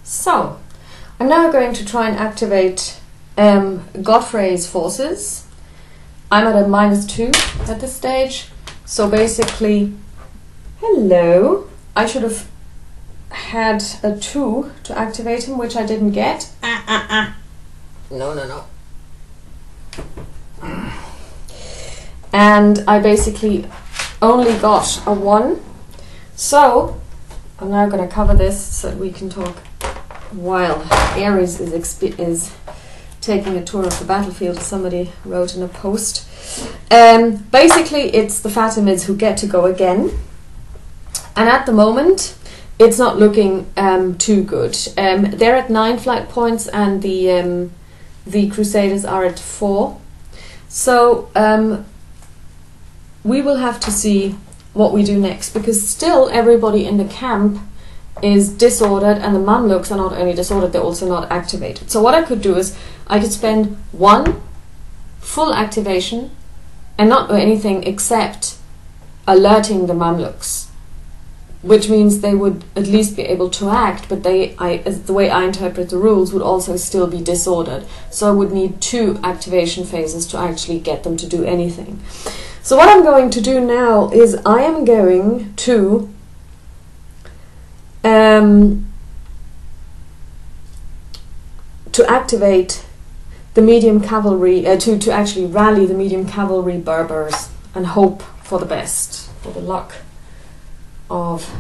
So, I'm now going to try and activate Godfrey's forces. I'm at a -2 at this stage, so basically, hello, I should have had a 2 to activate him, which I didn't get. No. And I basically only got a 1. So, I'm now going to cover this so that we can talk while Ares is taking a tour of the battlefield, as somebody wrote in a post. Basically, it's the Fatimids who get to go again. And at the moment, it's not looking too good. They're at 9 flight points and the Crusaders are at 4. So we will have to see what we do next, because still everybody in the camp is disordered, and the Mamluks are not only disordered, they're also not activated. So what I could do is I could spend 1 full activation and not do anything except alerting the Mamluks, which means they would at least be able to act, but the way I interpret the rules, would also still be disordered. So I would need 2 activation phases to actually get them to do anything. So what I'm going to do now is I am going to activate the medium cavalry, to actually rally the medium cavalry Berbers and hope for the best, for the luck of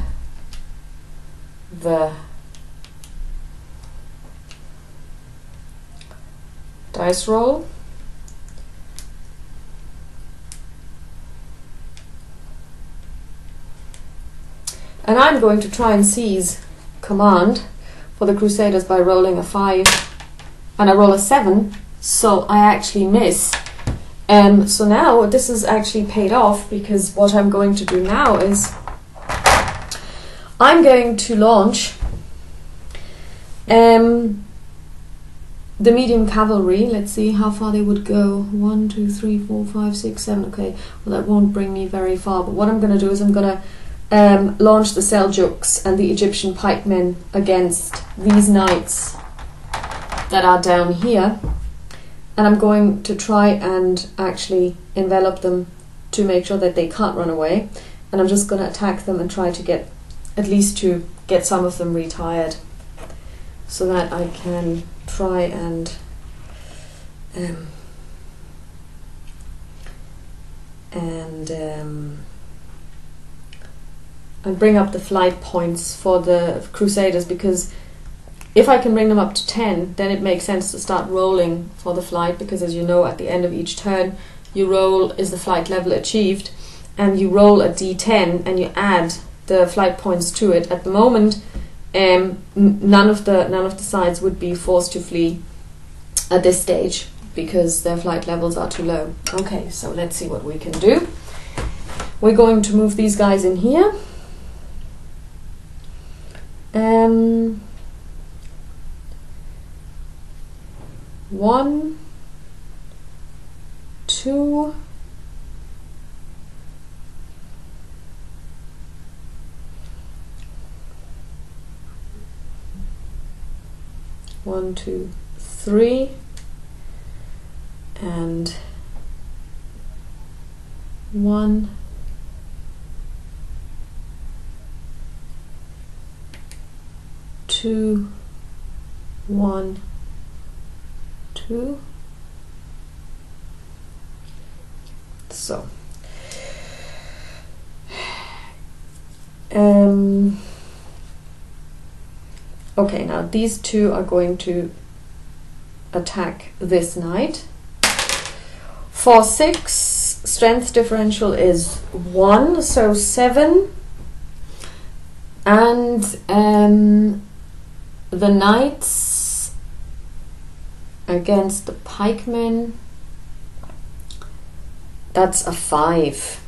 the dice roll. And I'm going to try and seize command for the Crusaders by rolling a 5, and I roll a 7, so I actually miss. So now this is actually paid off, because what I'm going to do now is I'm going to launch the medium cavalry. Let's see how far they would go. 1, 2, 3, 4, 5, 6, 7. Okay, well, that won't bring me very far, but what I'm going to do is I'm going to launch the Seljuks and the Egyptian pikemen against these knights that are down here, and I'm going to try and actually envelop them to make sure that they can't run away, and I'm just going to attack them and try to get at least to get some of them retired, so that I can try and bring up the flight points for the Crusaders, because if I can bring them up to 10, then it makes sense to start rolling for the flight, because as you know, at the end of each turn you roll, is the flight level achieved, and you roll a d10 and you add the flight points to it. At the moment, none of the sides would be forced to flee at this stage, because their flight levels are too low. Okay, so let's see what we can do. We're going to move these guys in here. 1, 2, 1, 2, 3, and 1, 2, 1, 2. So okay, now these 2 are going to attack this knight. For 6, strength differential is 1, so 7, and the knights against the pikemen, that's a 5,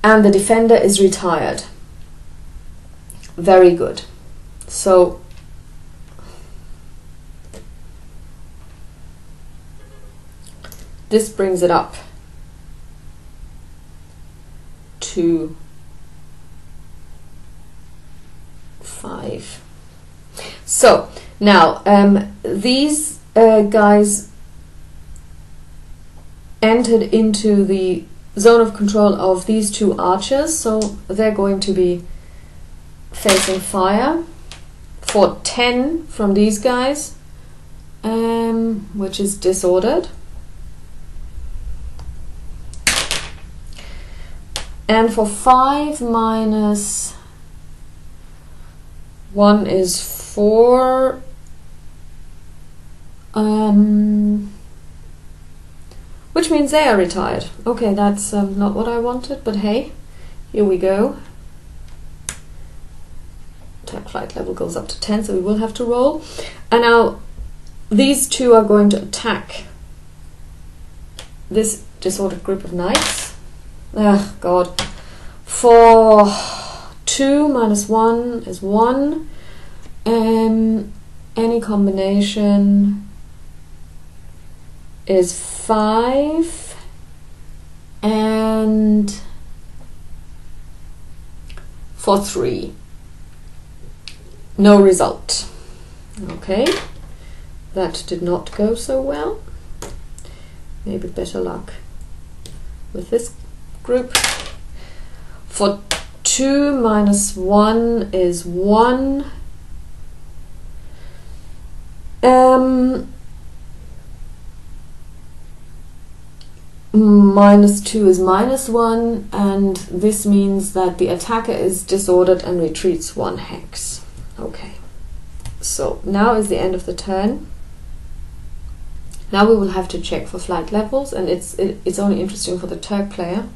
and the defender is retired. Very good. So this brings it up to 5. So now these guys entered into the zone of control of these 2 archers, so they're going to be facing fire for 10 from these guys, which is disordered. And for 5 minus 1 is 4. Which means they are retired. Okay, that's not what I wanted, but hey, here we go. Attack flight level goes up to 10, so we will have to roll. And now these 2 are going to attack this disordered group of knights. Oh god. For 2 minus 1 is 1. Any combination is 5, and for 3. No result. Okay, that did not go so well. Maybe better luck with this group. For 2 minus 1 is 1. Minus 2 is minus 1, and this means that the attacker is disordered and retreats 1 hex. Okay, so now is the end of the turn. Now we will have to check for flight levels, and it's only interesting for the Turk player.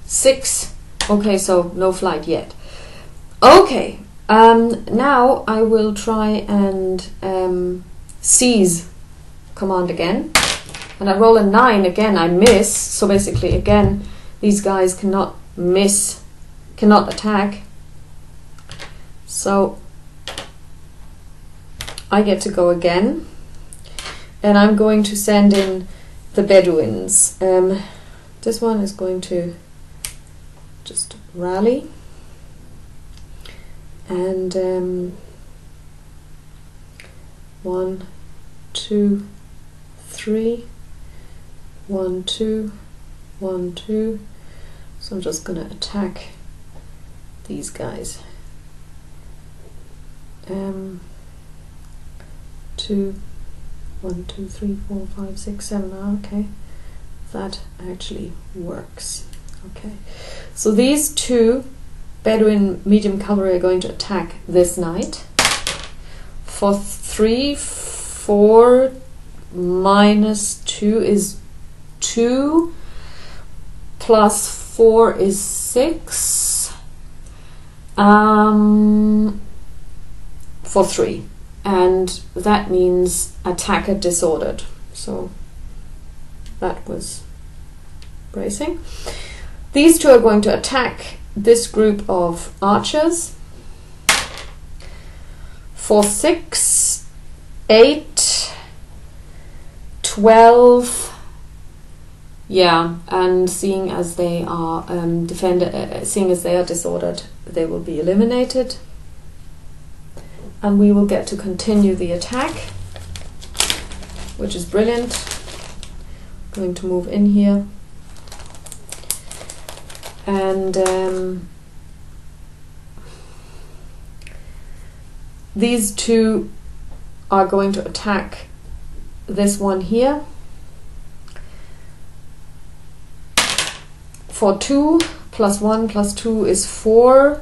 6. Okay, so no flight yet. Okay, now I will try and seize command again. And I roll a 9 again, I miss. So basically, again, these guys cannot attack. So I get to go again. And I'm going to send in the Bedouins. This one is going to just rally. And 1, 2, 3. 1, 2, 1, 2. So I'm just going to attack these guys. 2, 1, 2, 3, 4, 5, 6, 7. Okay, that actually works. Okay, so these 2 Bedouin medium cavalry are going to attack this knight. For 3, 4 minus 2 is 2, plus 4 is 6, for 3, and that means attacker disordered. So that was bracing. These 2 are going to attack this group of archers. For 6, 8, 12. Yeah, and seeing as they are seeing as they are disordered, they will be eliminated, and we will get to continue the attack, which is brilliant. Going to move in here, and these 2 are going to attack this one here. For 2, plus 1 plus 2 is 4.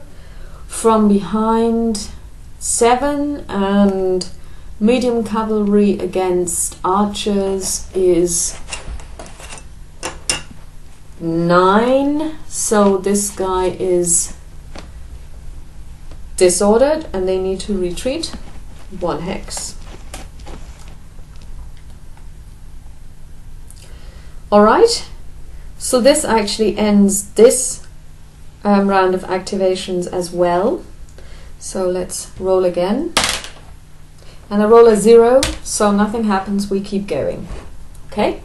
From behind 7, and medium cavalry against archers is 9. So this guy is disordered and they need to retreat 1 hex. Alright. So this actually ends this round of activations as well. So let's roll again. And I roll a 0, so nothing happens, we keep going. Okay?